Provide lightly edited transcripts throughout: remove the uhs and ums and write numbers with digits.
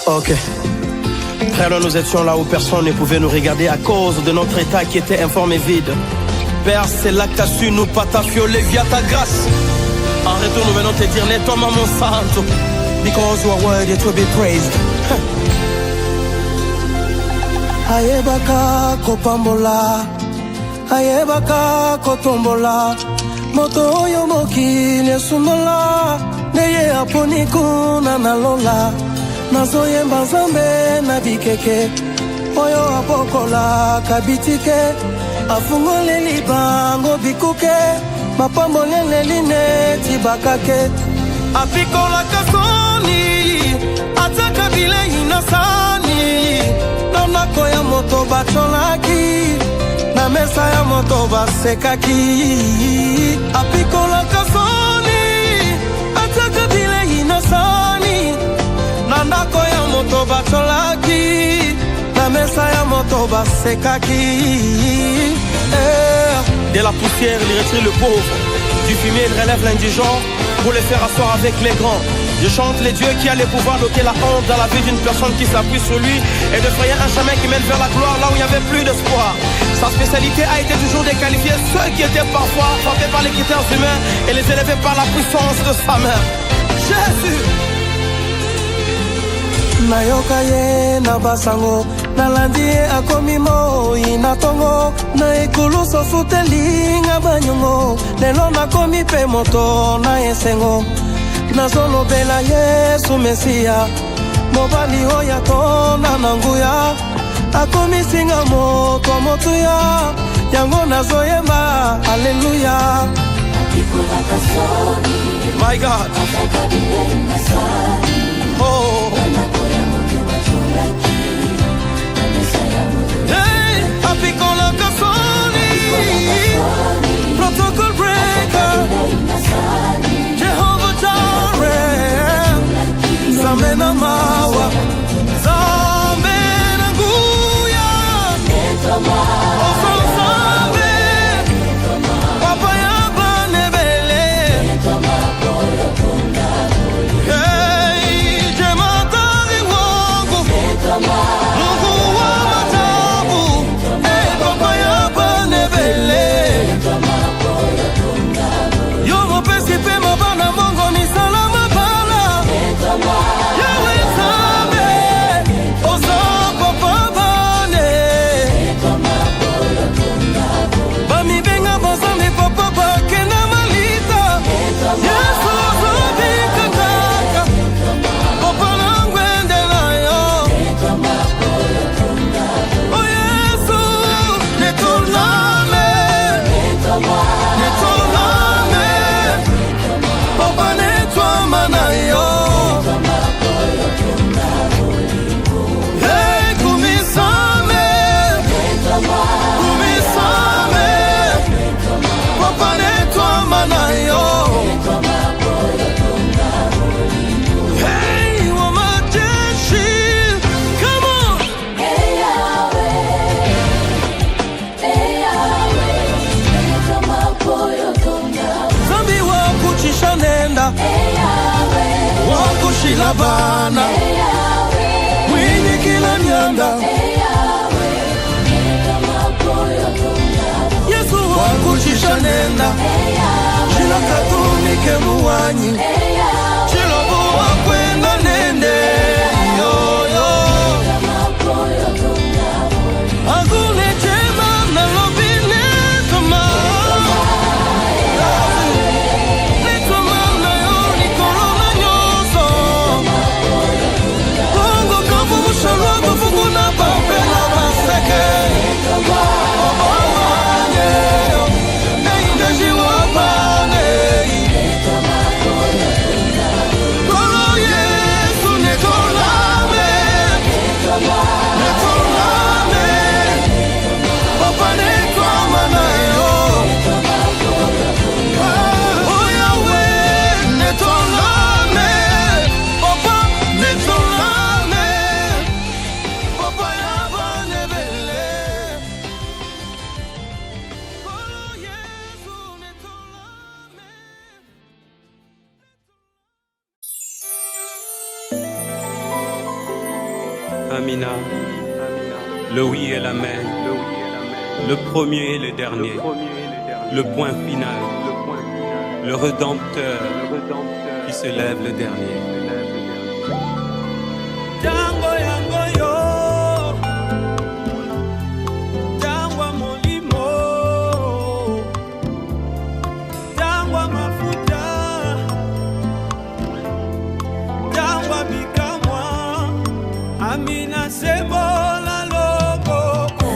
Ok. Frère, nous étions là où personne ne pouvait nous regarder à cause de notre état qui était informe et vide. Père, c'est là que tu as su nous patafioler via ta grâce. En retour, nous venons te dire, nettoie mon santo, because you are worthy to be praised. Ayebaka kopambola, ayebaka kotombola, moto oyo mokili esundola, neye aponi kuna nalola, nazoyemba Nzambe na bikeke, oyo apokola kabitike, afungole libango bikuke, mapambolele lineti bakake, apikola kasoni, ataka bile inasani, nanako ya moto bacholaki, na mesa ya moto basekaki, apikola kasoni, ataka bile inasani, nanako ya moto bacholaki, na mesa ya moto basekaki. De la poussière, il retire le pauvre. Du fumier, il relève l'indigent pour les faire asseoir avec les grands. Je chante les dieux qui a le pouvoir d'ôter la honte dans la vie d'une personne qui s'appuie sur lui et de frayer un chemin qui mène vers la gloire là où il n'y avait plus d'espoir. Sa spécialité a été toujours de qualifier ceux qui étaient parfois frappés par les critères humains et les élever par la puissance de sa main. Jésus! Nayoka ye na basango, nalandi ye akomi moi na tongo, na ekulu sofuteli nga banyongo, lelo nakomi pe moto na esengo, nazolobela Yesu Mesia, mobali oyo atonda na nguya, akomi singa moto motuya, yango nazoyemba, Alleluya. My God. Oh. Hey, apikola kasoni, protocol breaker, Jehovah Jireh, Nzambe na mawa, Nzambe na nguya, Oso Nzambe, Papa ya banebele, hey, Jematari wangu, Mungu wa matabu, hey, Papa ya banebele, yo mopesi pe mabana mongo ni salama bala, Yahweh Nzambe, Oso Papa bane, Bami benga bozambe papa bakena malita, Yesu zobika kaka, Papa nangwende na yo, oh Yesu, netolame, netolame, Papa netwama na yo, hey kumisame, kumisame, Papa netwama na yo, hey wa majeshi, come on, Zambi wa kuchisha nenda, wa kushila bana, mwinyi kila nyanda, Yesu wa kuchisha nenda, shila katumike muwanyi, shila buwa kwenda nende, yo yo, agune chema na lobi netoma, netoma na yo nikolo na nyoso, bongo kabu mushalogo fuku na bape na baseke, Amina, le oui et l'amen, le premier et le dernier, le point final, le Rédempteur qui se lève le dernier. Tango yango yo, tango molimo, tango mafuta, tango bikamwa, Amina sembola loboko,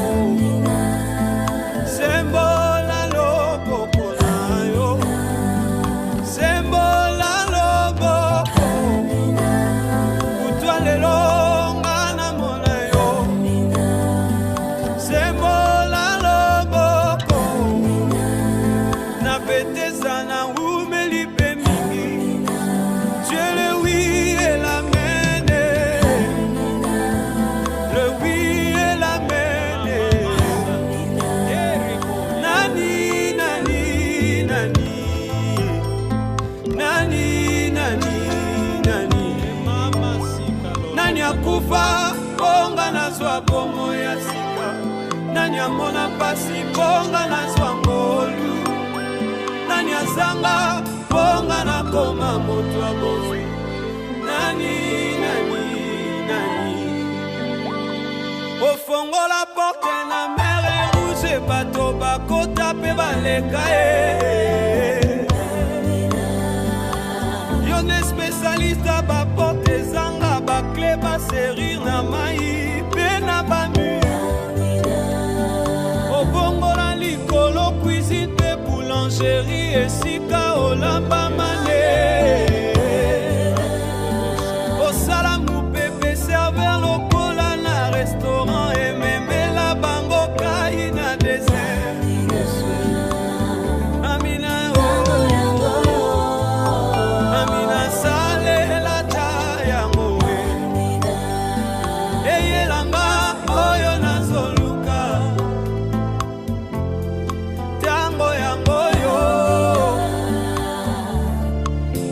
sembola loboko na yo, sembola loboko, utwa lelo ngana mona yo, sembola loboko, na petesa na umeli pe mingi, Dieu le oui et l'amen, le oui et l'amen, nani, nani, nani, nani, nani, nani, nani akufa bonga nazwa bomo ya sika, nani amona pasi bonga nazwa ngolu, nani azanga bonga nakoma moto abozwi, nani, nani, nani, ofongola porte na mere rouge bato bakota pe baleka yo ne spécialiste ba porte ezanga bakle baserir na mai pe na bamur, obongola likolo cuisine pe boulangerie esika olamba mane, osala mopepe serveur lokola na restaurant ememela bango kai na dessert. Amina oh, Amina salela ta yango eyelanga oyo nazoluka, tango yango yo,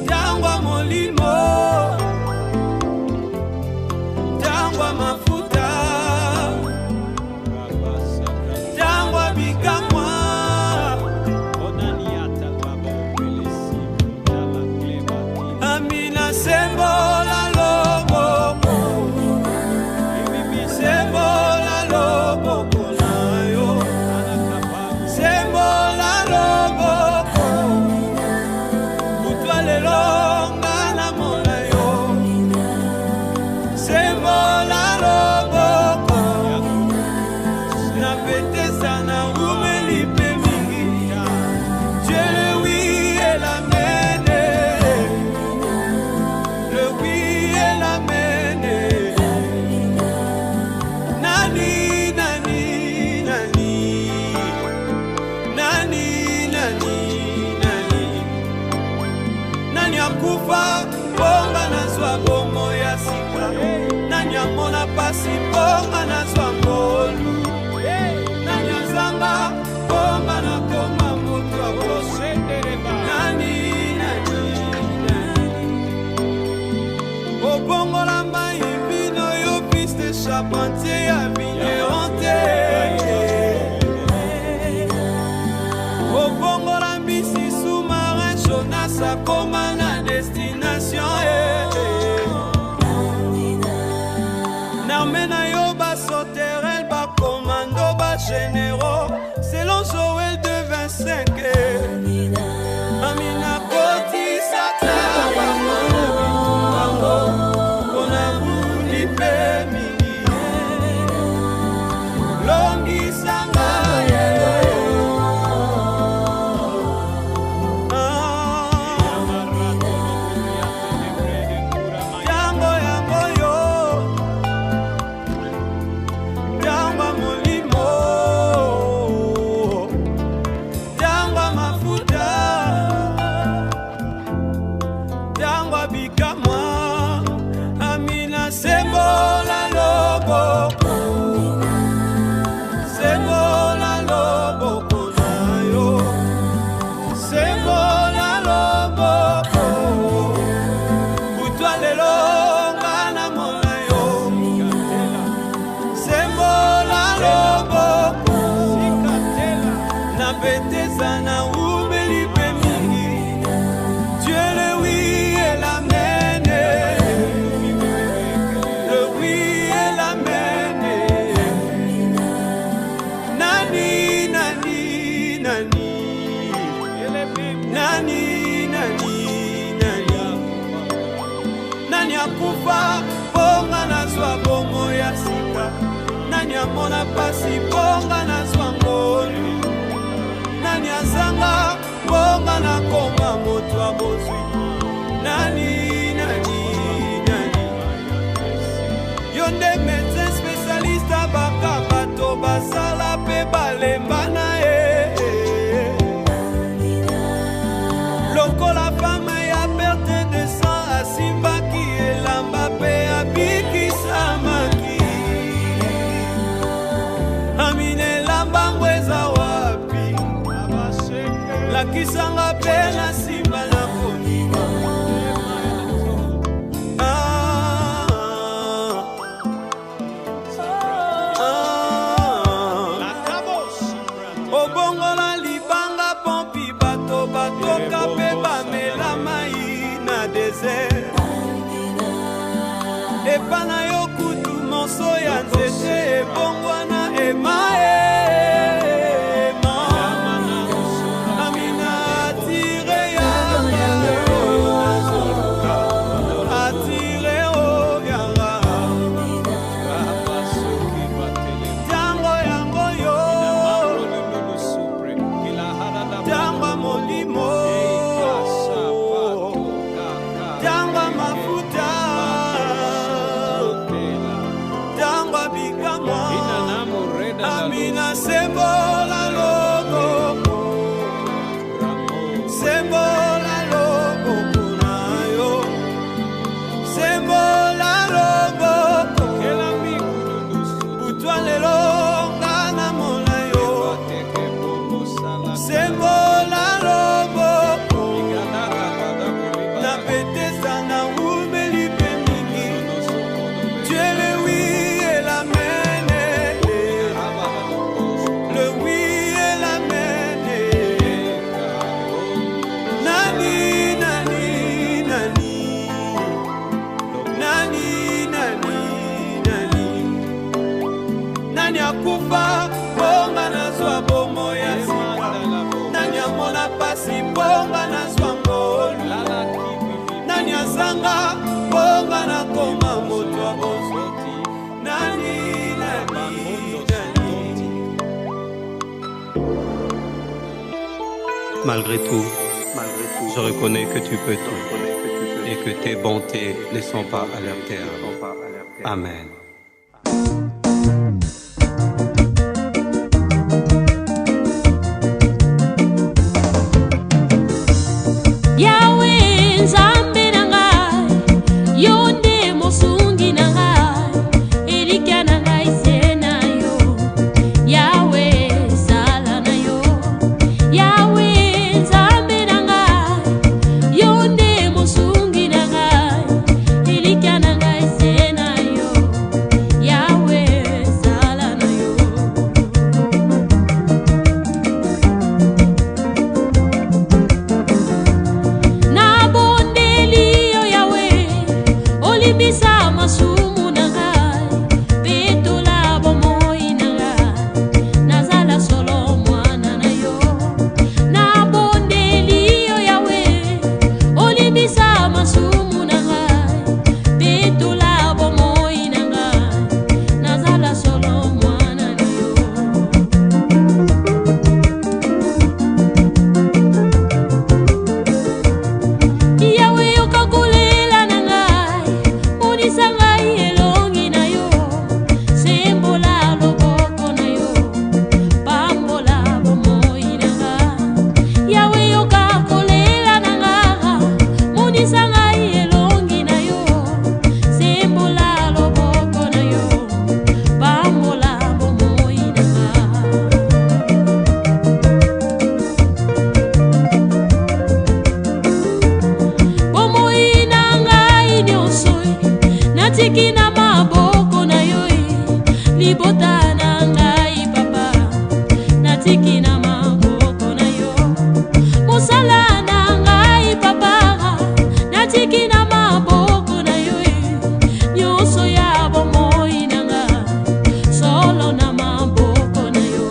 tango molimo, tango mafuta, tango bikamwa, Amina sembola loboko, sembola loboko na yo, sembola loboko, utwa lelo ngana mona yo, sembola loboko, na petesa na umeli pe mingi, Dieu le oui et l'amen, le oui et l'amen, nani, nani, nani, nani, nani, nani, nani akufa bonga nazwa bomo ya sika, nani amona pasi bonga nazwa ngolu, nani azanga bonga nakoma moto abose, nani, nani, nani, obongola mai vino yo piste charpentier ya vigneron te, obongola mbisi sous-marin Jonas akoma na destination narme na yo basoterel bakomando bagénéraux selon Joël de 25, Amina kotisaka bango mpona buli pe mingi, longisanga tango yango yo, tango molimo, tango mafuta, tango bikamwa, Amina sembola loboko, sembola loboko na yo, sembola loboko, utwa lelo ngana mona yo, akufa ponga nazwa bomo ya sika nani amona pasi ponga nazwa ngolu nani azanga ponga nakoma moto wa bozwi nani yonde médecin spécialiste baka bato basala pe balemba na ye lokola femme ya perte de sang asimbaki elamba pe abikisamaki amine elamba ngweza wapi lakisanga pe na simba na konima obongola libanga pompi bato batoka pe bamela mai na desert epana yo kutu monso ya nzete ebongwana emae Amina sembola logo sembola logo kunayo sembola logo kela miku utwalelo ngana molayo sembola logo na petesa na umeli pemini tu es le oui et la nani akufa ponga nazwa bomo ya sika nani amona pasi ponga nazwa ngolu nani azanga ponga nakoma moto wa bozoti nani Malgré tout, je reconnais que tu peux tout et que tes bontés ne sont pas à leur terme. Amen. Yahweh nzambe na ngai yo nde mosungi na ngai elikya na ngai se na yo Yahweh sala na yo Yahweh nzambe na ngai yo nde mosungi na ngai elikya na ngai se na yo Yahweh sala na yo Bisa masumu na ngai petola bomoi na ngai nazala solo mwana na yo na bondeli yo yawe olibisa masumu na ngai petola bomoi na ngai nazala solo mwana na yo yawe yokakulela na ngai Sangai elongi na yo sembola loboko na yo pambola bomoi na nga Yawe yoka kolela na nga moni sangai elongi na yo sembola loboko na yo pambola bomoi na nga bomoi na ngai nyonso natiki na maboko na yo libota na ngai papa natiki na maboko na yo mosala na ngai papa natiki na maboko na yo nyonso ya bomoi na ngai solo na maboko na yo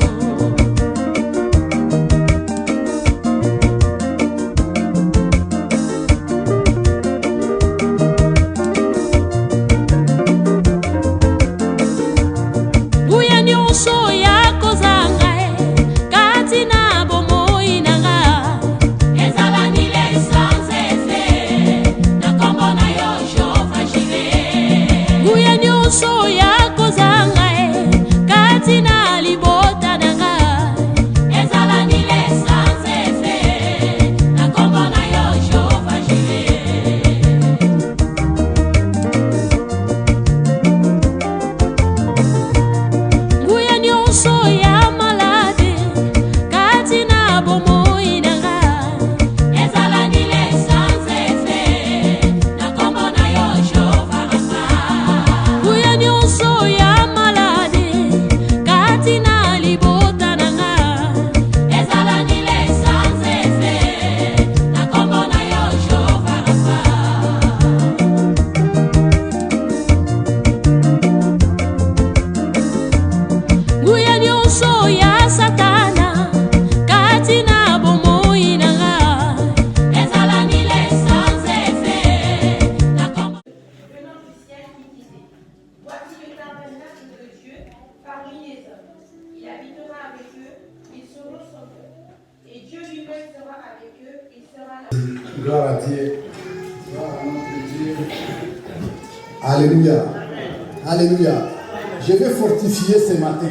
Gloire à Dieu. Gloire à notre Dieu. Alléluia. Alléluia. Je vais fortifier ce matin.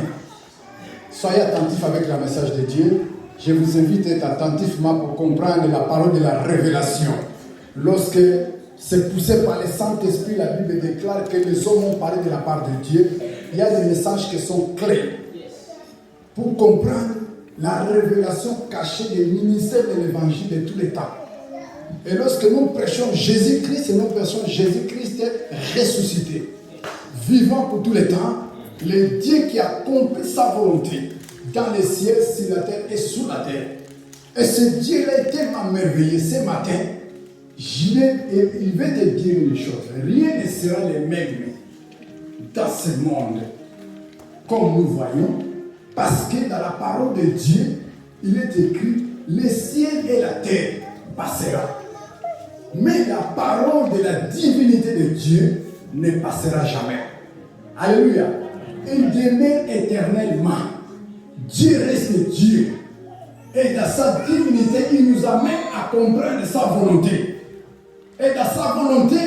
Soyez attentifs avec le message de Dieu. Je vous invite à être attentivement pour comprendre la parole de la révélation. Lorsque c'est poussé par le Saint-Esprit, la Bible déclare que les hommes ont parlé de la part de Dieu. Il y a des messages qui sont clés pour comprendre la révélation cachée des ministères de l'évangile de tous les temps. Et lorsque nous prêchons Jésus-Christ, nous prêchons Jésus-Christ ressuscité, vivant pour tous les temps, le Dieu qui a accompli sa volonté dans les cieux, sur la terre et sous la terre. Et ce Dieu-là est tellement merveilleux. Ce matin, il veut te dire une chose. Rien ne sera le même dans ce monde, comme nous voyons, parce que dans la parole de Dieu, il est écrit, le ciel et la terre passera. Mais la parole de la divinité de Dieu ne passera jamais. Alléluia. Il demeure éternellement. Dieu reste Dieu. Et dans sa divinité, il nous amène à comprendre sa volonté. Et dans sa volonté,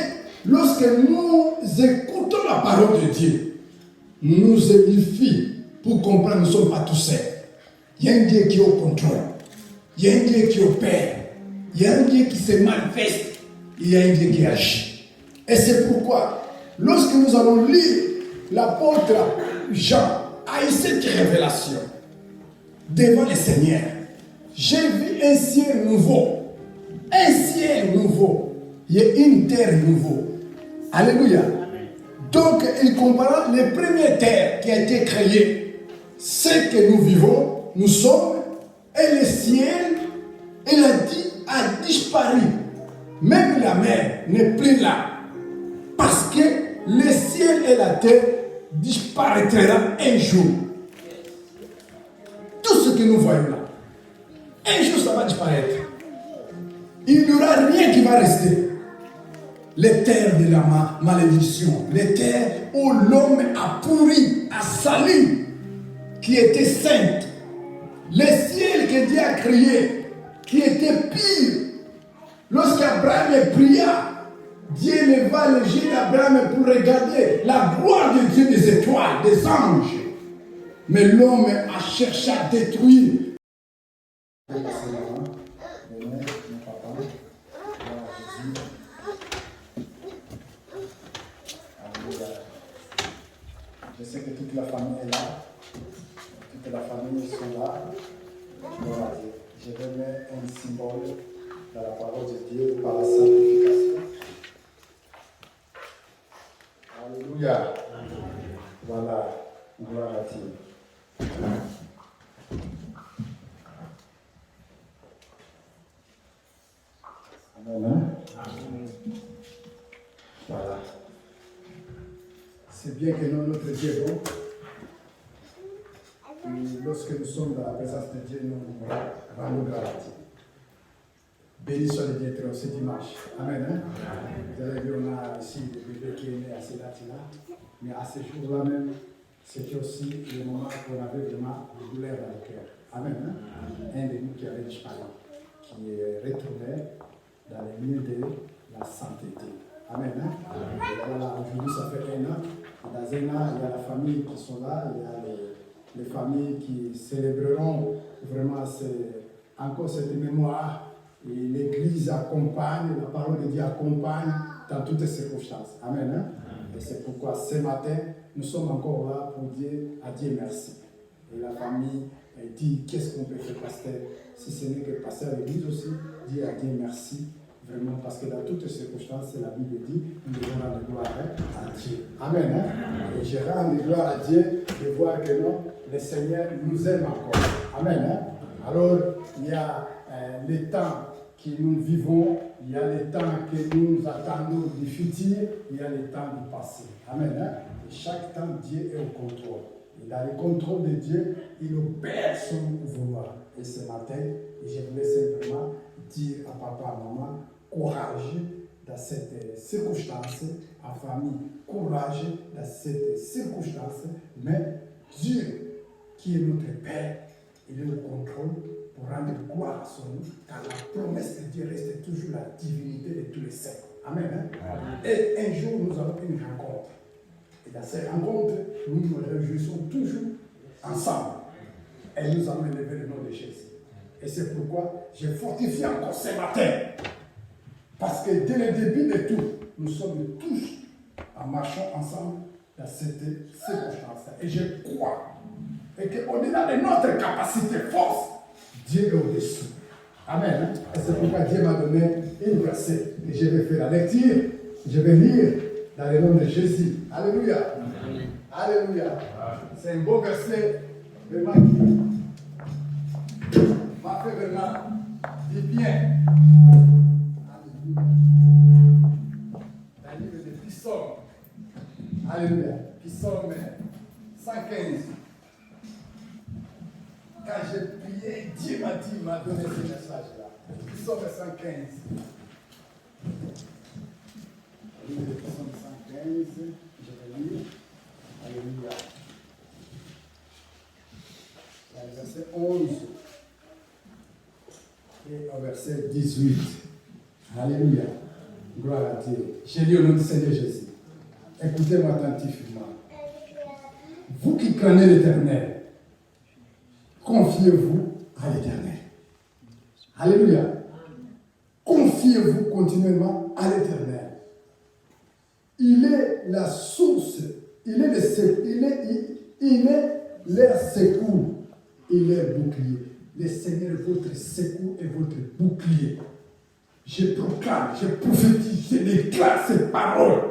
lorsque nous écoutons la parole de Dieu, nous nous édifions pour comprendre que nous ne sommes pas tous seuls. Il y a un Dieu qui est au contrôle. Il y a un Dieu qui opère. Il y a un Dieu qui se manifeste. Il y a un Dieu qui agit. Et c'est pourquoi, lorsque nous allons lire l'apôtre Jean a eu cette révélation devant le Seigneur. J'ai vu un ciel nouveau. Un ciel nouveau. Il y a une terre nouveau. Alléluia. Donc, il compara les premières terres qui a été créées. Ce que nous vivons, nous sommes, et le ciel, il a dit, a disparu. Même la mer n'est plus là. Parce que le ciel et la terre disparaîtront un jour. Tout ce que nous voyons là, un jour ça va disparaître. Il n'y aura rien qui va rester. Les terres de la malédiction, les terres où l'homme a pourri, a sali, qui étaient saintes. Les ciels que Dieu a créés, qui étaient pires. Lorsqu'Abraham pria, Dieu leva les yeux d'Abraham pour regarder la gloire de Dieu des étoiles, des anges. Mais l'homme a cherché à détruire. Je sais que toute la famille est là. Toute la famille sont là. Je vais mettre un symbole dans la parole de Dieu par la sanctification. Alléluia. Voilà. Gloire à Dieu. Amen. Voilà. C'est bien que notre Dieu est bon. Et lorsque nous sommes dans la présence de Dieu, nous rendons grâce à Dieu. Béni soit le Dieu très haut, c'est dimanche. Amen. Hein? Vous avez vu, on a ici le bébé qui est né à ces dates-là. Mais à ce jour-là même, c'était aussi le moment où on avait vraiment des douleurs dans le cœur. Amen. Hein? Un de nous qui avait disparu, qui est retourné dans les lieux de la sainteté. Amen. Hein? Et voilà, aujourd'hui, ça fait un an. Dans un an, il y a la famille qui sont là, il y a les familles qui célébreront vraiment encore cette mémoire. Et l'Église accompagne, la parole de Dieu accompagne dans toutes ces circonstances. Amen. Hein? Et c'est pourquoi ce matin, nous sommes encore là pour dire à Dieu merci. Et la famille dit qu'est-ce qu'on peut faire, pasteur, si ce n'est que passer à l'Église aussi, dire à Dieu merci. Vraiment, parce que dans toutes ces circonstances, la Bible dit, nous devons rendre gloire à Dieu. Amen. Hein? Et je rends gloire à Dieu de voir que non, le Seigneur nous aime encore. Amen. Hein? Alors, il y a les temps que nous vivons, il y a les temps que nous attendons du futur, il y a les temps du passé. Amen. Hein? Et chaque temps, Dieu est au contrôle. Et dans le contrôle de Dieu, il opère son vouloir. Et ce matin, je voulais simplement dire à papa, à maman, courage dans cette circonstance, à famille, courage dans cette circonstance, mais Dieu, qui est notre Père, il est au contrôle pour rendre gloire à son nom, car la promesse de Dieu reste toujours la divinité de tous les saints. Amen. Hein? Et un jour, nous avons une rencontre. Et dans cette rencontre, nous nous réjouissons toujours ensemble. Et nous allons élever le nom de Jésus. Et c'est pourquoi j'ai fortifié encore ce matin. Parce que dès le début de tout, nous sommes tous en marchant ensemble dans cette circonstance. Et je crois et qu'au-delà de notre capacité force, Dieu est au-dessus. Amen. Et c'est pourquoi Dieu m'a donné une verset. Et je vais faire la lecture. Je vais lire dans le nom de Jésus. Alléluia. Amen. Alléluia. C'est un beau verset vraiment qui m'a fait vraiment du bien. Alléluia. Dans le livre de Psaume. Alléluia. Psaume 115. Quand j'ai prié, Dieu m'a donné ce message-là. Psaume 115. Livre de Psaume 115, je vais lire. Alléluia. Le verset 11 et au verset 18. Alléluia. Gloire à Dieu. J'ai lu au nom du Seigneur Jésus. Écoutez-moi attentivement. Vous qui craignez l'Éternel, confiez-vous à l'Éternel. Alléluia. Confiez-vous continuellement à l'Éternel. Il est la source, il est leur secours, il est leur bouclier. Le Seigneur est votre secours et votre bouclier. Je proclame, je prophétise, je déclare ces paroles.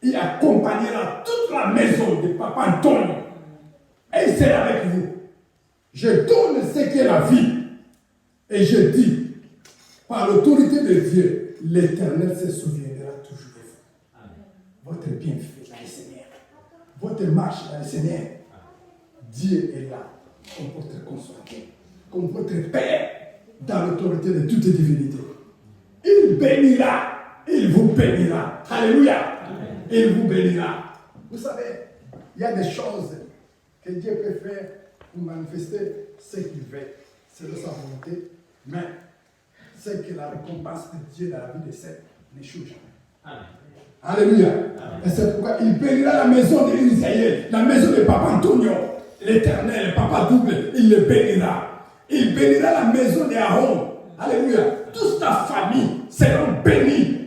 Il accompagnera toute la maison de Papa Antonio. Et il sera avec vous. Je donne ce qui est la vie. Et je dis, par l'autorité de Dieu, l'Éternel se souviendra toujours de vous. Amen. Votre bienfait dans le Seigneur. Votre marche dans le Seigneur. Dieu est là comme votre consolateur, comme votre Père dans l'autorité de toute divinité. Il bénira, il vous bénira. Alléluia. Amen. Il vous bénira. Vous savez, il y a des choses que Dieu peut faire pour manifester ce qu'il veut. C'est de sa volonté. Mais c'est que la récompense de Dieu dans la vie de cette n'échoue jamais. Amen. Alléluia. Amen. Et c'est pourquoi il bénira la maison d'Israël, la maison de Papa Antonio, l'Éternel, Papa Double, il le bénira. Il bénira la maison d'Aaron. Alléluia. Toute ta famille seront bénis.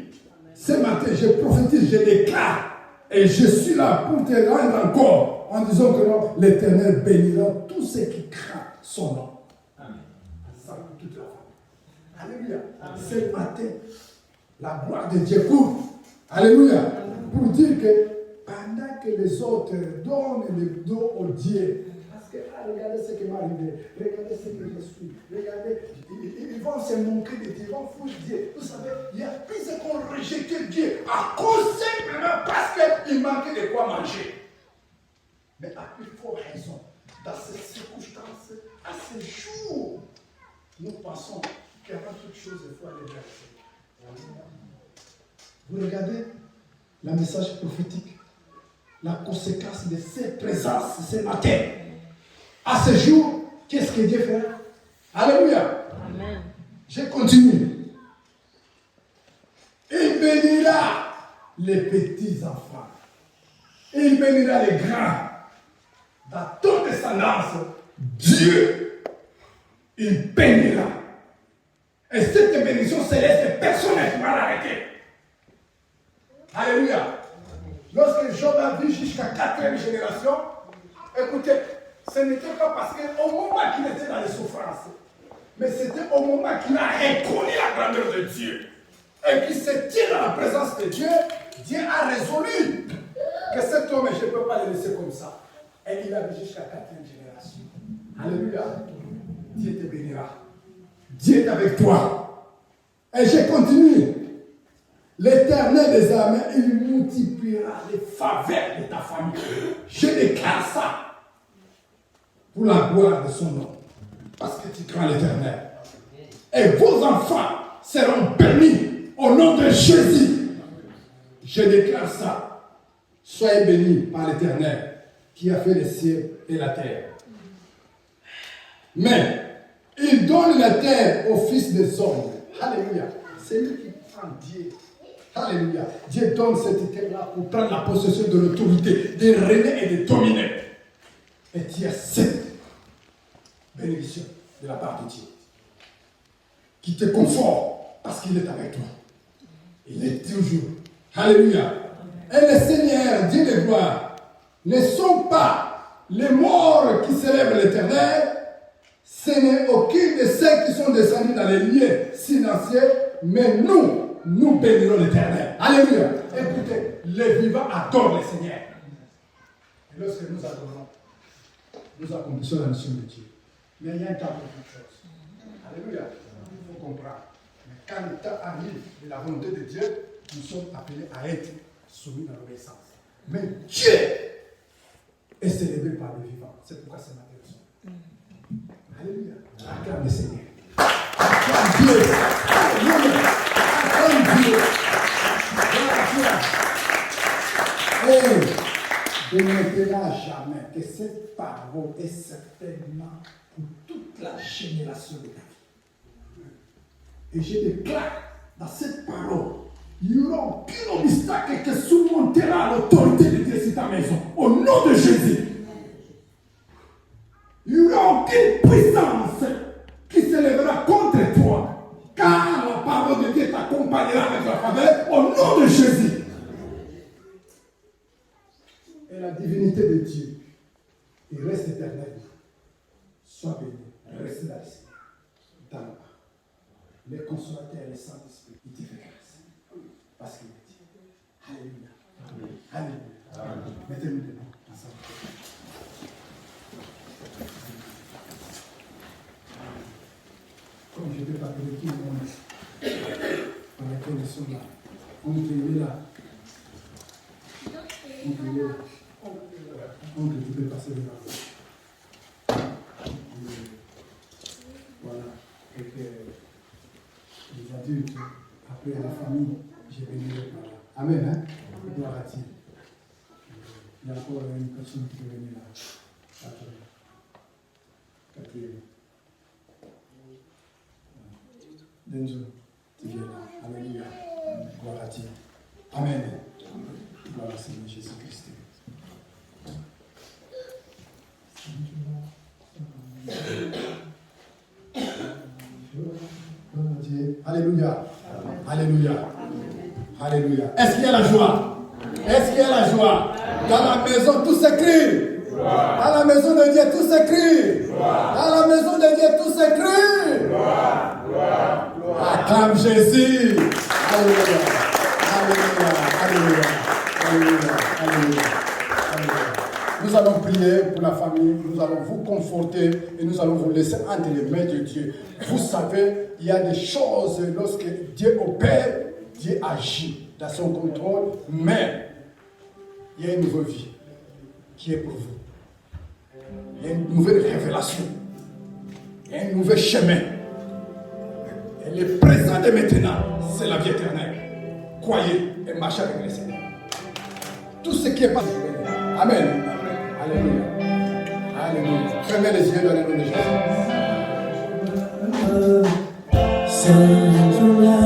Ce matin, je prophétise, je déclare, et je suis là pour te rendre encore en disant que non, l'Éternel bénira tous ceux qui craignent son nom. Amen. Ça pour toute la famille. Alléluia. Ce matin, la gloire de Dieu court. Alléluia. Pour dire que pendant que les autres donnent le dos au Dieu, parce que regardez ce qui m'est arrivé, regardez ce que je suis, regardez, ils vont se moquer de Dieu, ils vont foutre Dieu. Vous savez, il y a plus de qu'on rejeté Dieu à cause simplement parce qu'il manquait de quoi manger. Mais à plus forte raison, dans ces circonstances, à ces jours, nous pensons qu'avant toute chose, il faut aller vers le Seigneur. Vous regardez le message prophétique, la conséquence de cette présence ce matin. À ce jour, qu'est-ce que Dieu fait? Alléluia. Amen. Je continue. Il bénira les petits enfants. Il bénira les grands. Dans toute descendance, Dieu, il bénira. Et cette bénédiction céleste, personne ne pourra l'arrêter. Alléluia. Lorsque Job a vu jusqu'à 4e génération, écoutez, ce n'était pas parce qu'au moment qu'il était dans les souffrances, mais c'était au moment qu'il a reconnu la grandeur de Dieu et qu'il se tient dans la présence de Dieu, Dieu a résolu que cet homme, je ne peux pas le laisser comme ça. Et il a vu jusqu'à 4e génération. Alléluia. Dieu te bénira. Dieu est avec toi. Et je continue. L'Éternel des armées, il multipliera les faveurs de ta famille. Je déclare ça pour la gloire de son nom. Parce que tu crains l'Éternel. Et vos enfants seront bénis au nom de Jésus. Je déclare ça. Soyez bénis par l'Éternel qui a fait les cieux et la terre. Mais Il donne la terre aux fils des hommes. Alléluia. C'est lui qui prend Dieu. Alléluia. Dieu donne cette terre-là pour prendre la possession de l'autorité, de régner et de dominer. Et tu as cette bénédiction de la part de Dieu qui te conforte parce qu'il est avec toi. Il est toujours. Alléluia. Et les seigneurs, Dieu de gloire, ne sont pas les morts qui célèbrent l'Éternel. Ce n'est aucun de ceux qui sont descendus dans les lieux silencieux, mais nous bénirons l'Éternel. Alléluia. Écoutez, les vivants adorent le Seigneur. Et lorsque nous adorons, nous accomplissons la mission de Dieu. Mais il y a un temps pour toute chose. Alléluia. Il faut comprendre. Mais quand le temps arrive de la volonté de Dieu, nous sommes appelés à être soumis dans l'obéissance. Mais Dieu est célébré par les vivants. C'est pourquoi c'est ma personne. Alléluia. Acclame le Seigneur. Acclame Dieu. Alléluia. Acclame Dieu. Et ne m'étonnera jamais que cette parole est certainement pour toute la génération de ta vie. Et je déclare dans cette parole, il n'y aura aucun obstacle qui surmontera l'autorité de Dieu sur ta maison. Au nom de Jésus. Il n'y aura aucune puissance qui s'élèvera contre toi. Car la parole de Dieu t'accompagnera avec la faveur. Au nom de Jésus. Et la divinité de Dieu, il reste éternel. Sois béni. Reste là ici. Dans la part. Les consolateurs et les Saint-Esprit, il te fait grâce. Parce qu'il est Dieu. Alléluia. Alléluia. Mettez-nous debout ensemble. Comme je vais pas donner tout le monde dans laquelle ils sont là. On est là. Donc, tu peux passer devant. Voilà. Et que les adultes, après la famille, j'ai béni par là. Amen. Hein? Gloire à Dieu. Il y a encore une personne qui peut venir là. Quatrième. Denzo, tu viens là. Alléluia. Gloire à Dieu. Amen. Gloire au Seigneur Jésus-Christ. Alléluia. Alléluia. Alléluia. Est-ce qu'il y a la joie? Est-ce qu'il y a la joie? Dans la maison, tout s'écrit. Dans la maison de Dieu, tout s'écrit. Dans la maison de Dieu, tout s'écrit. Acclame Jésus. Alléluia. Alléluia. Alléluia. Alléluia. Alléluia. Nous allons prier pour la famille, nous allons vous conforter et nous allons vous laisser entre les mains de Dieu. Vous savez, il y a des choses, lorsque Dieu opère, Dieu agit dans son contrôle, mais il y a une nouvelle vie qui est pour vous. Il y a une nouvelle révélation. Il y a un nouvel chemin. Et le présent de maintenant, c'est la vie éternelle. Croyez et marchez avec le Seigneur. Tout ce qui est pas. Amen. Alléluia. Alléluia. Fermez les yeux dans le nom de Jésus. Sanjola,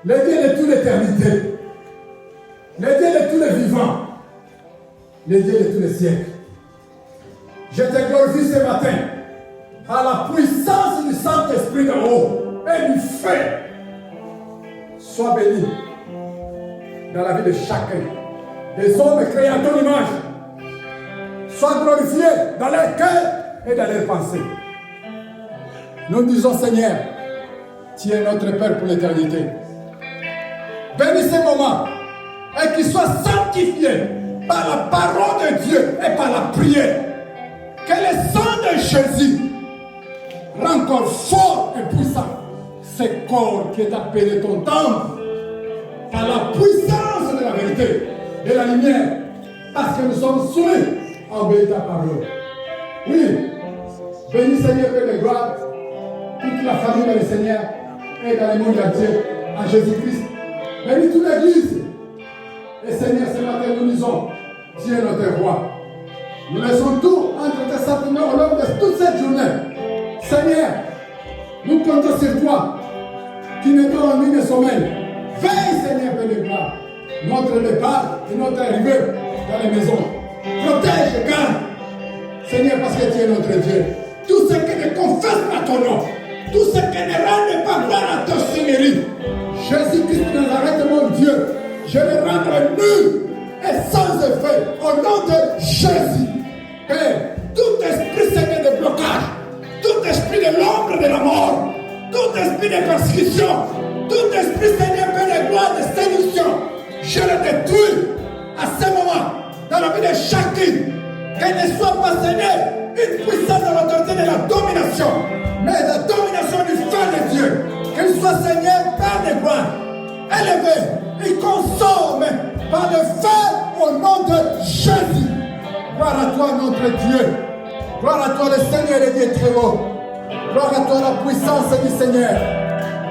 le Dieu de toute l'éternité, le Dieu de tous les vivants, le Dieu de tous les siècles. Je te glorifie ce matin par la puissance du Saint-Esprit d'en haut et du feu. Sois béni dans la vie de chacun des hommes créés à ton image. Sois glorifié dans leur cœur et dans leurs pensées. Nous disons, Seigneur, tu es notre Père pour l'éternité. Bénis ces moments et qu'ils soient sanctifiés par la parole de Dieu et par la prière. Que le sang de Jésus rend encore fort et puissant ce corps qui est appelé ton temple par la puissance de la vérité, de la lumière, parce que nous sommes soumis à obéir ta parole. Oui, bénis Seigneur Père de gloire, toute la famille du Seigneur et dans le monde entier, en Jésus-Christ. Bénis toute l'Église. Et Seigneur, ce matin, nous disons, Dieu est notre roi. Nous laissons tout entre tes saintes mains au long de toute cette journée. Seigneur, nous comptons sur toi, qui n'est pas en nuit de sommeil. Veille, Seigneur, Père de gloire, notre départ et notre arrivée dans les maisons. Protège et garde, Seigneur, parce que tu es notre Dieu. Tout ce qui ne confesse pas ton nom, tout ce qui ne rend pas gloire à ton Seigneurie, Jésus-Christ de Nazareth, mon Dieu, je le rends nul et sans effet au nom de Jésus. Père, tout esprit, Seigneur, de blocage, tout esprit de l'ombre de la mort, tout esprit de persécution, tout esprit, Seigneur, Père de gloire, de séduction, je le détruis à ce moment dans la vie de chacun. Qu'elle ne soit pas, Seigneur, une puissance de l'autorité de la domination, mais la domination du feu de Dieu. Qu'elle soit, Seigneur, Père de gloire, élevé et consomme par le feu au nom de Jésus. Gloire à toi, notre Dieu. Gloire à toi, le Seigneur, le Dieu très haut. Gloire à toi, la puissance du Seigneur.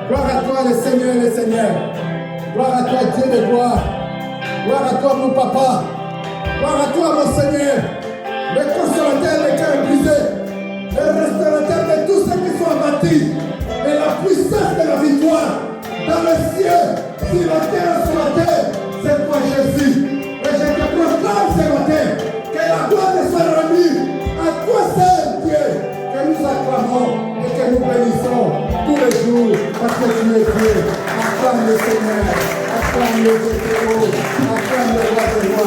Gloire à toi, le Seigneur, le Seigneur. Gloire à toi, Dieu de gloire. Gloire à toi, mon papa. Gloire à toi, mon Seigneur. Le consolateur des cœurs brisés. Le restaurateur de tous ceux qui sont abattus. Et la puissance de la victoire. Dans le ciel, sur la terre, sur la terre. C'est toi, Jésus. Et je te proclame ce matin que la gloire soit rendue à toi seul, Dieu, que nous acclamons et que nous bénissons tous les jours parce que tu es Dieu. Acclame le Seigneur, acclame le Dieu très haut, acclame le roi de roi,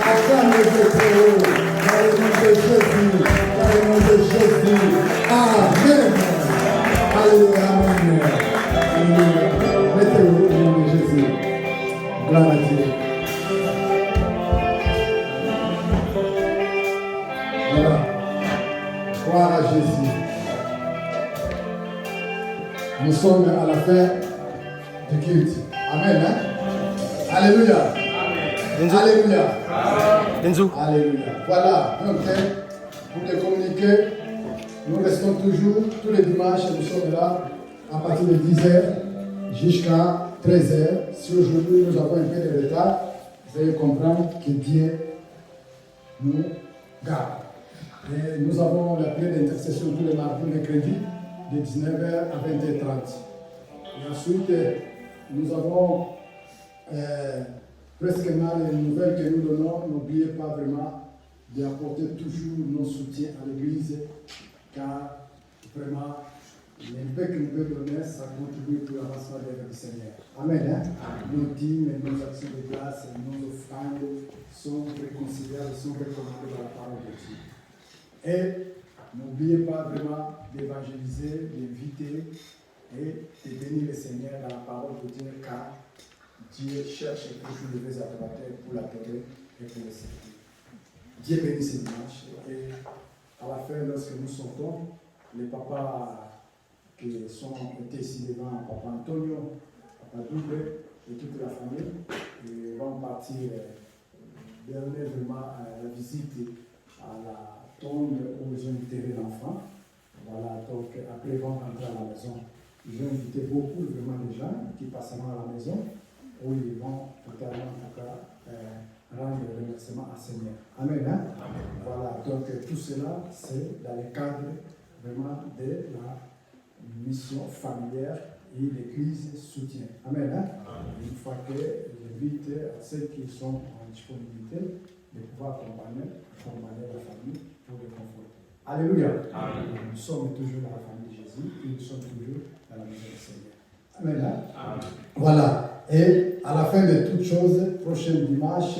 acclame le Dieu très haut. Dans le nom de Jésus, dans le nom de Jésus. Amen. Alléluia, amen. Alléluia. Mettez-vous au nom de Jésus. Gloire à Dieu. Voilà. Gloire à Jésus. Nous sommes à la fin du culte. Amen. Hein? Alléluia. Amen. Alléluia. Amen. Alléluia. Voilà. Donc, pour te communiquer, nous restons toujours, tous les dimanches, nous sommes là à partir de 10h jusqu'à 13h. Si aujourd'hui nous avons un peu de retard, vous allez comprendre que Dieu nous garde. Et nous avons la prière d'intercession tous les mardis, mercredis, de 19h à 20h30. Et ensuite, nous avons presque les nouvelles que nous donnons. N'oubliez pas vraiment d'apporter toujours nos soutiens à l'Église, car vraiment, les peu que nous pouvons donner, ça contribue pour l'avancement de l'œuvre du Seigneur. Amen. Hein? Nos dîmes, nos actions de grâce, nos offrandes sont réconciliables, sont recommandées par la parole de Dieu. Et n'oubliez pas vraiment d'évangéliser, d'inviter et de bénir le Seigneur dans la parole de Dieu, car Dieu cherche toujours de vrais adorateurs pour l'adorer et pour le servir. Dieu bénit ce dimanche. Et à la fin, lorsque nous sortons, les papas qui sont été ici devant, Papa Antonio, Papa Double et toute la famille, et vont partir donner vraiment la visite à la tombe où ils ont enterré l'enfant. Voilà, donc après ils vont rentrer à la maison. Ils ont invité beaucoup vraiment de gens qui passeront à la maison, où ils vont totalement en tout cas rendre le remerciement à Seigneur. Amen. Hein? Amen. Voilà, donc tout cela, c'est dans le cadre vraiment de la mission familière et l'Église soutient. Amen. Hein? Une fois que j'invite à ceux qui sont en disponibilité de pouvoir accompagner la famille pour les conforter. Alléluia. Amen. Nous sommes toujours dans la famille de Jésus et nous sommes toujours dans la maison du Seigneur. Amen. Hein? Amen. Voilà. Et à la fin de toutes choses, prochain dimanche,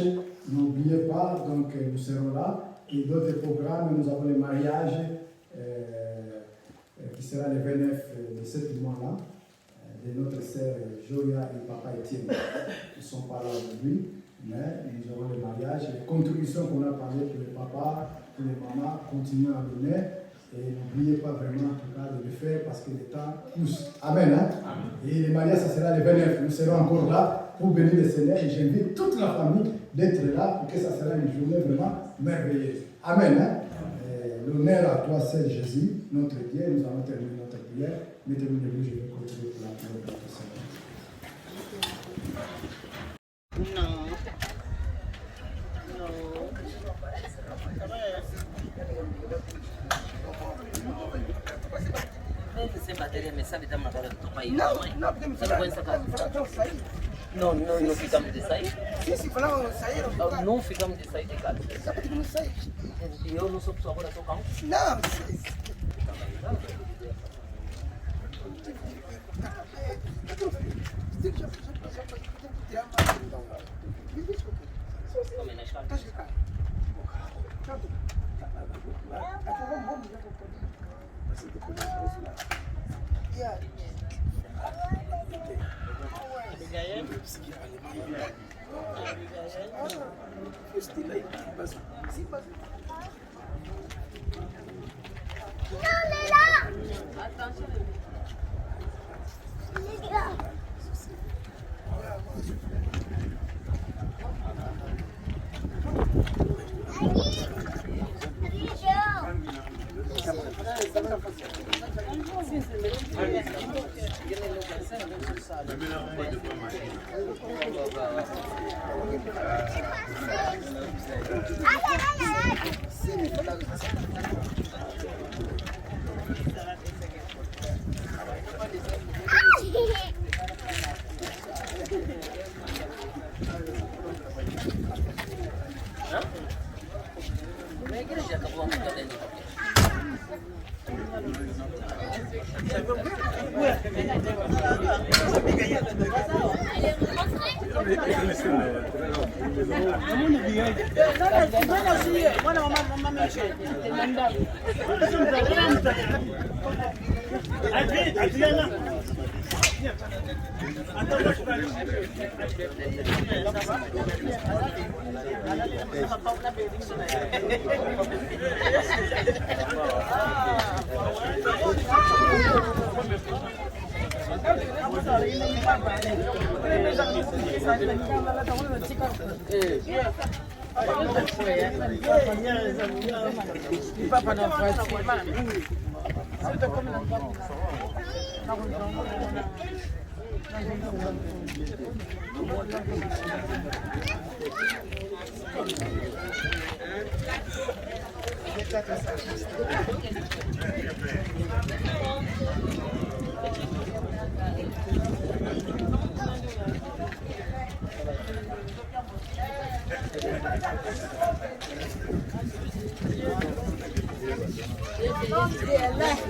n'oubliez pas, donc nous serons là. Et d'autres programmes, nous avons le mariage qui sera le 29 de ce mois-là, de notre sœur Joya et papa Étienne. Ils ne sont pas là aujourd'hui, mais nous avons le mariage. Les contributions qu'on a parlé pour les papas, pour les mamans, continuez à donner. Et n'oubliez pas vraiment en tout cas de le faire parce que le temps pousse. Amen. Hein? Amen. Et le mariage, ça sera le 29. Nous serons encore là pour bénir le Seigneur. Et j'invite toute la famille d'être là pour que ça sera une journée vraiment merveilleuse. Amen. Hein? L'honneur à toi, Seigneur Jésus, notre Dieu. Nous allons terminer notre prière. Mettez-vous debout, je vais continuer pour la prière de notre Seigneur. Não ficamos de sair? Sim, falamos de sair. Não ficamos de sair de casa. Não sair. E eu não sou pessoa agora, sou cão? Não. Como é na escala?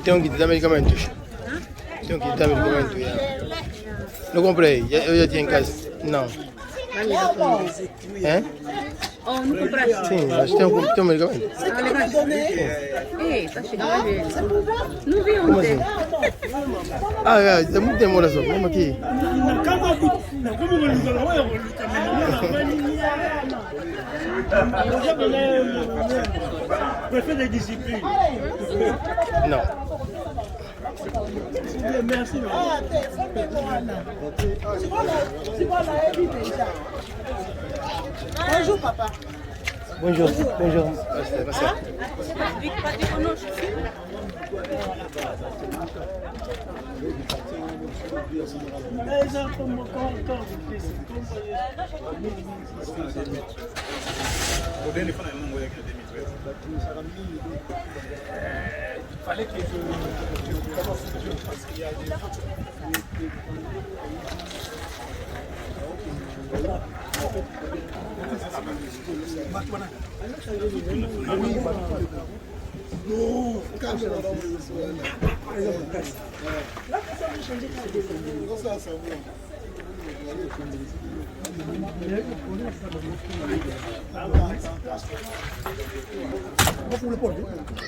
Tem um kit de medicamentos. Tem um kit de medicamentos. Não comprei, eu já tinha em casa. Não. É? Oh, não compraste? Sim, mas tem um medicamento. Ah, legal. Ei, tá chegando a ver. Não vi Como ontem. assim? Ah, é, tem muito demora só, mesmo aqui. Préfet de discipline. Não. Merci. Bonjour, papa. Bonjour, bonjour. Fique para ti conosco. Fallait que je commence parce qu'il y a des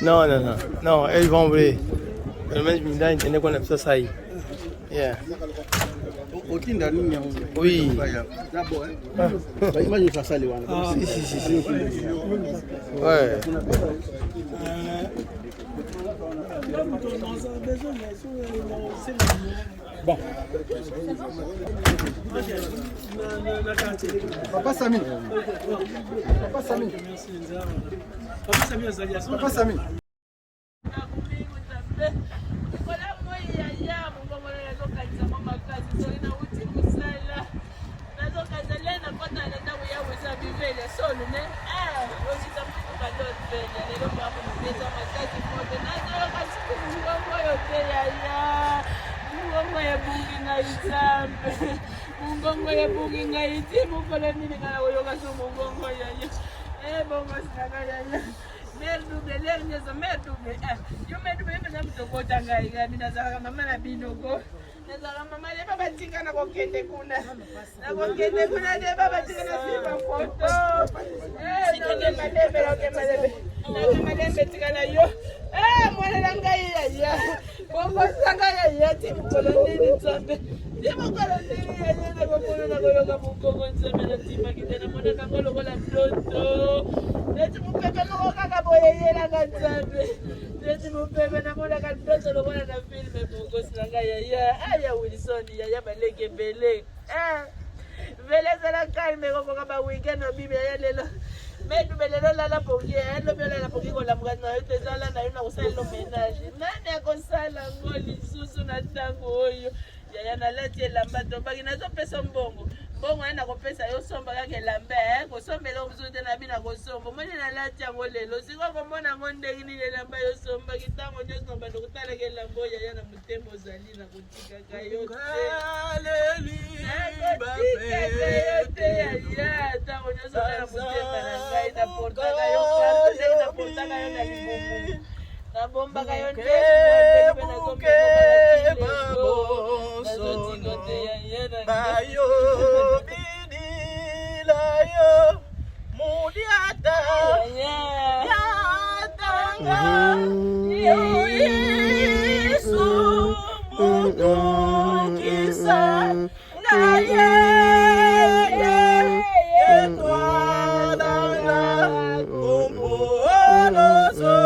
Non, non, non. Non, elles vont ouvrir. Le mec me dit qu'il connaît pas ça. Yeah. Oui. Si. Ouais. Bon. Papa Sami. Papa Sami. Papa Sami. Mungongo ya bungi ngaiti mukole nini kana woyoka so mungongo ya bongo saka ya merdu beler nyezo merdu be yo merdu be na mtokota ngai ngani nazaka mama na binoko nazaka mama le baba tingana ko kende kuna na ko kende kuna de baba tingana siba foto sikende madebe roke madebe na madebe tingana yo mwana ngai ya bongo saka ya timu kolonini tsambe Demo karantini ya nyenda kwa mwana na koloka mungongo nseme na timba kitena mwana na koloko la mtoto. Neti mupepe moko kaka boye yela kanzambe. Neti mupepe na mwana kantoto lo mwana na filme mungo sinanga ya aya Wilson ya baleke bele. Vele zela kalme koko kama weekend no bibi ya lelo. Medu belelo la pongi endo bela la pongi ko la mugana yo tezala na yo na kusala menage. Nani akosala ngoli susu na tango oyo. Yaya nalati elamba tobaki nazopesa mbongo mbongo ana kopesa yo somba kaka elamba kosombela obuzu te na bina kosomba moni nalati yango lelo sikoyo komona yango ndenge nini elamba yo sombaki ntango nyonso na bando kotalaka elamba oyo yaya na motema ozali na kotikaka yo te yaya ntango nyonso na motema na ngai naportaka yo partout ndenge naportaka yo na libumu nabombaka yo ndenge bayo bidila yo mudiata yatanga yo Yesu mudokisa naye yetwalanga umoloso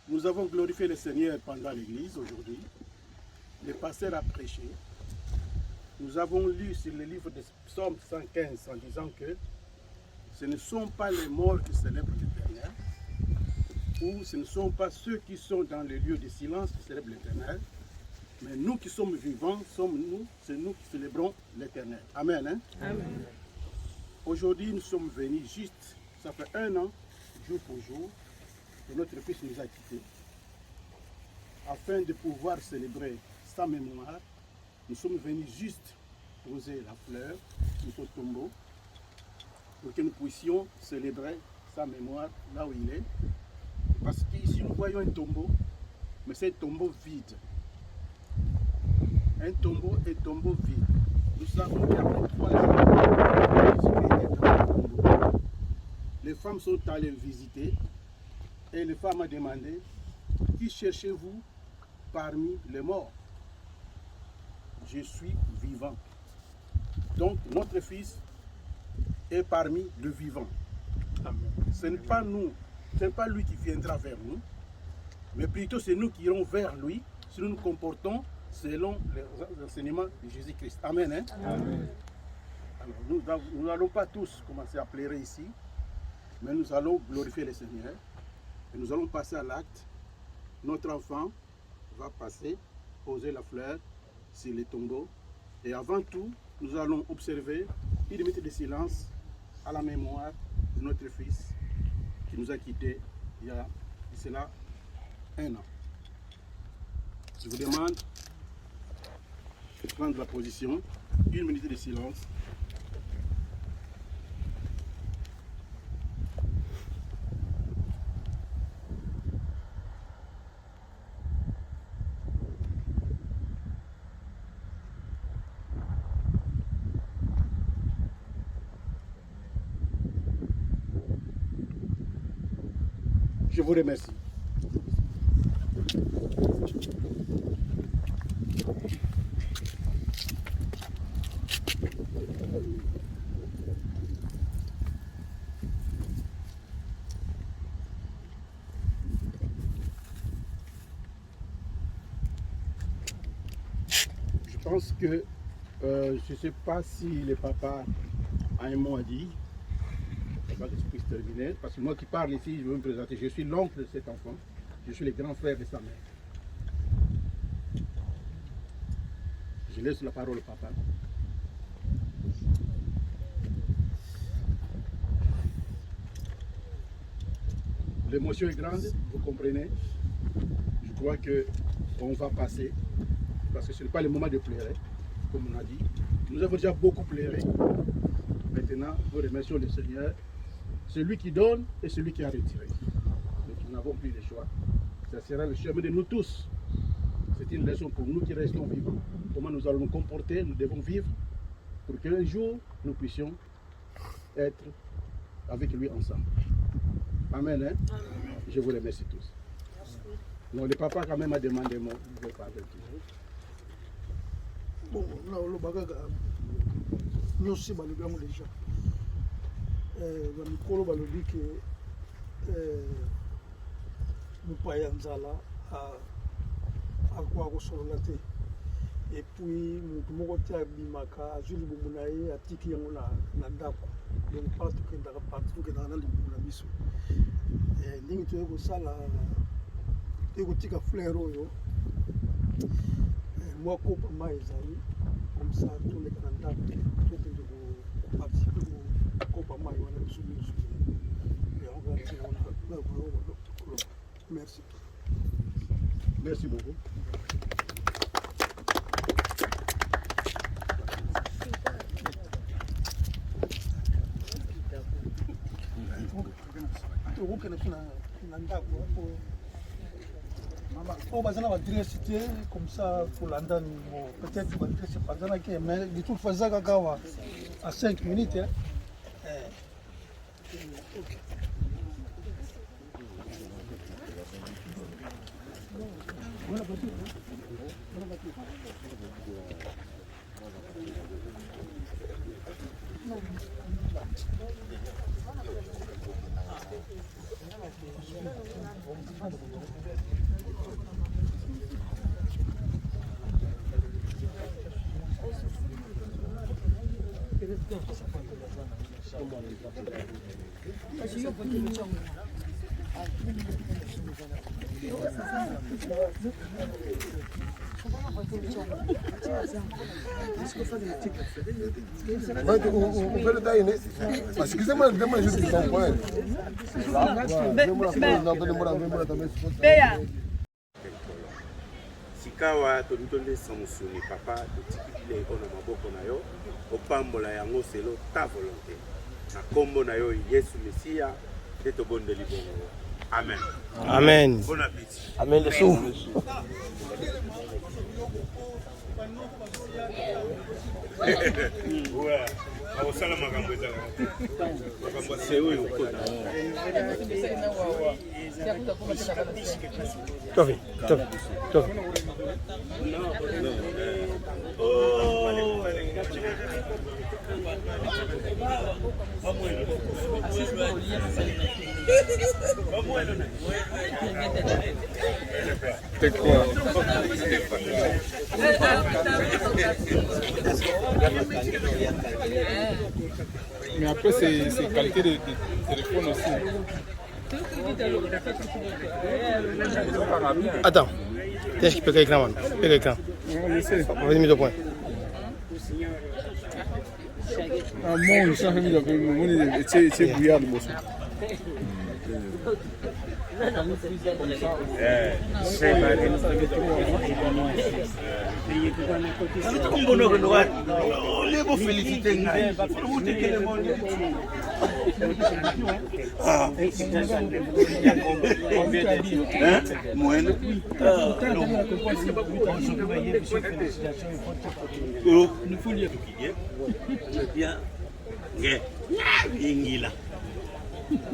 Nous avons glorifié le Seigneur pendant l'église aujourd'hui. Le pasteur a prêché. Nous avons lu sur le livre de Psaume 115 en disant que ce ne sont pas les morts qui célèbrent l'Éternel, ou ce ne sont pas ceux qui sont dans le lieu de silence qui célèbrent l'Éternel, mais nous qui sommes vivants, c'est nous qui célébrons l'Éternel. Amen. Hein? Amen. Aujourd'hui, nous sommes venus juste, ça fait 1 an, jour pour jour, que notre fils nous a quittés. Afin de pouvoir célébrer sa mémoire, nous sommes venus juste poser la fleur sur ce tombeau pour que nous puissions célébrer sa mémoire là où il est. Parce qu'ici, nous voyons un tombeau, mais c'est un tombeau vide. Un tombeau est tombeau vide. Nous savons qu'après 3 jours, les femmes sont allées visiter et les femmes ont demandé: qui cherchez-vous parmi les morts? Je suis vivant. Donc notre fils est parmi les vivants. Amen. Ce n'est pas nous, ce n'est pas lui qui viendra vers nous, mais plutôt c'est nous qui irons vers lui si nous nous comportons selon les enseignements de Jésus-Christ. Amen. Hein? Amen. Alors, nous n'allons pas tous commencer à pleurer ici, mais nous allons glorifier le Seigneur et nous allons passer à l'acte. Notre enfant va passer, poser la fleur sur les tombeaux, et avant tout, nous allons observer une minute de silence à la mémoire de notre fils qui nous a quittés il y a cela 1 an. Je vous demande de prendre la position, 1 minute de silence. Je vous remercie. Je pense que je ne sais pas si le papa a un mot à dire. Que je puisse terminer, parce que moi qui parle ici, je veux me présenter. Je suis l'oncle de cet enfant, je suis le grand frère de sa mère. Je laisse la parole au papa. L'émotion est grande, vous comprenez. Je crois qu'on va passer, parce que ce n'est pas le moment de pleurer, comme on a dit. Nous avons déjà beaucoup pleuré. Maintenant, nous remercions le Seigneur. Celui qui donne et celui qui a retiré. Donc nous n'avons plus le choix. Ça sera le chemin de nous tous. C'est une leçon pour nous qui restons vivants. Comment nous allons nous comporter, nous devons vivre pour qu'un jour nous puissions être avec lui ensemble. Amen. Hein? Amen. Je vous remercie tous. Non, le papa quand même a demandé moi. Je vais parler toujours. Bon, là, le bagage, nous aussi, nous l'avons déjà. Mikolo balobi ke mopaya nzala akoka kosolola te, et puis moto moko te abimaka azwi libumu na ye atiki yango na ndako, donc mpaka tokendaka parti tokendaka na libumu na biso ndenge toye kosala toye kotika fleur oyo mwa kopa mai ezali komsa toleka na ndako tokende koparticipe kopa mai wana biso nyonso. Merci. Merci beaucoup. On va avoir adresse comme ça pour l'andane, peut-être adresse pendant laquelle, mais de toute façon, à 5 minutes. Okay. Excusez-moi, demain je suis sans point. Sikawa tonitole samusuni papa totikile ona maboko na yo opambola yango selo ta volonté na kombo na yo Yesu Mesia te tobondeli bongo. Amen. Amen. Bon appétit. Amen le sou. Ouais. Au salam makambo ezala. Makambo sewe ukota. Tofi. Mais après, c'est qualité de téléphone aussi. Attends. Qu'est-ce qu'il peut quelqu'un, man? Quelqu'un. Vas-y, mise au point. Mon, ça fait mis c'est bouillard de boisson.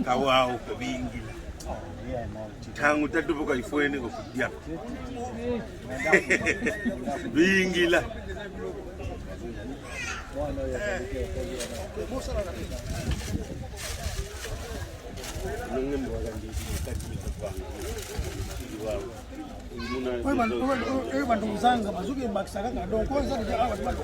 Kawao kabingila tangu tatupoka ifuene kukudia bingila bantu zanga bazuke bakisaka kadongo kwanza ndio hawa bantu.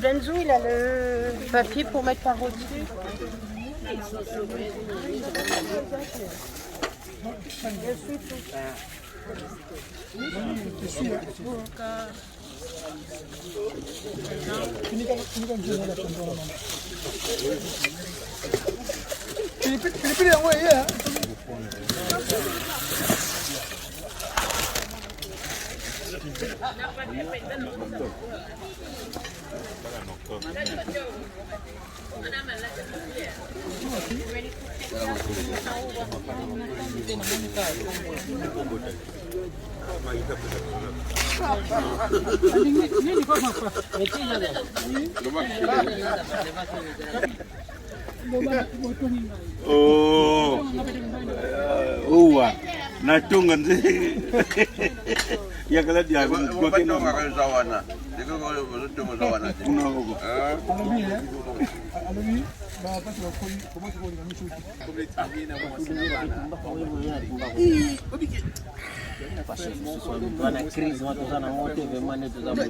Benzo, il a le papier pour mettre par au-dessus. Pilipili yangu yeye. Oh, natunga nze yakala dia ko keno zawana diko ko zawana Wana crise watu sana wote vemane tuzama.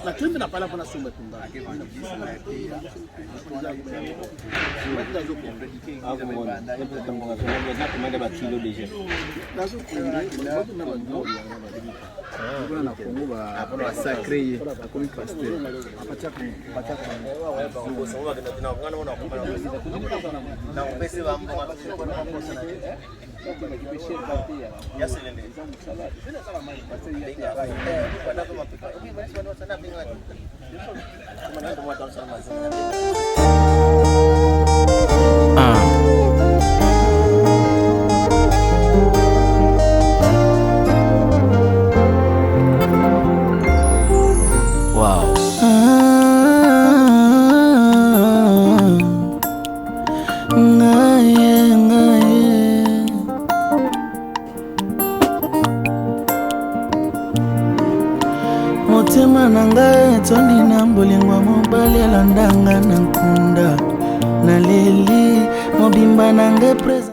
La crème n'a pas la bonne somme tumba. Wow. Motema nanga tondi na mbolengwa mobali alandanga na nkunda na leli mobimba nanga presa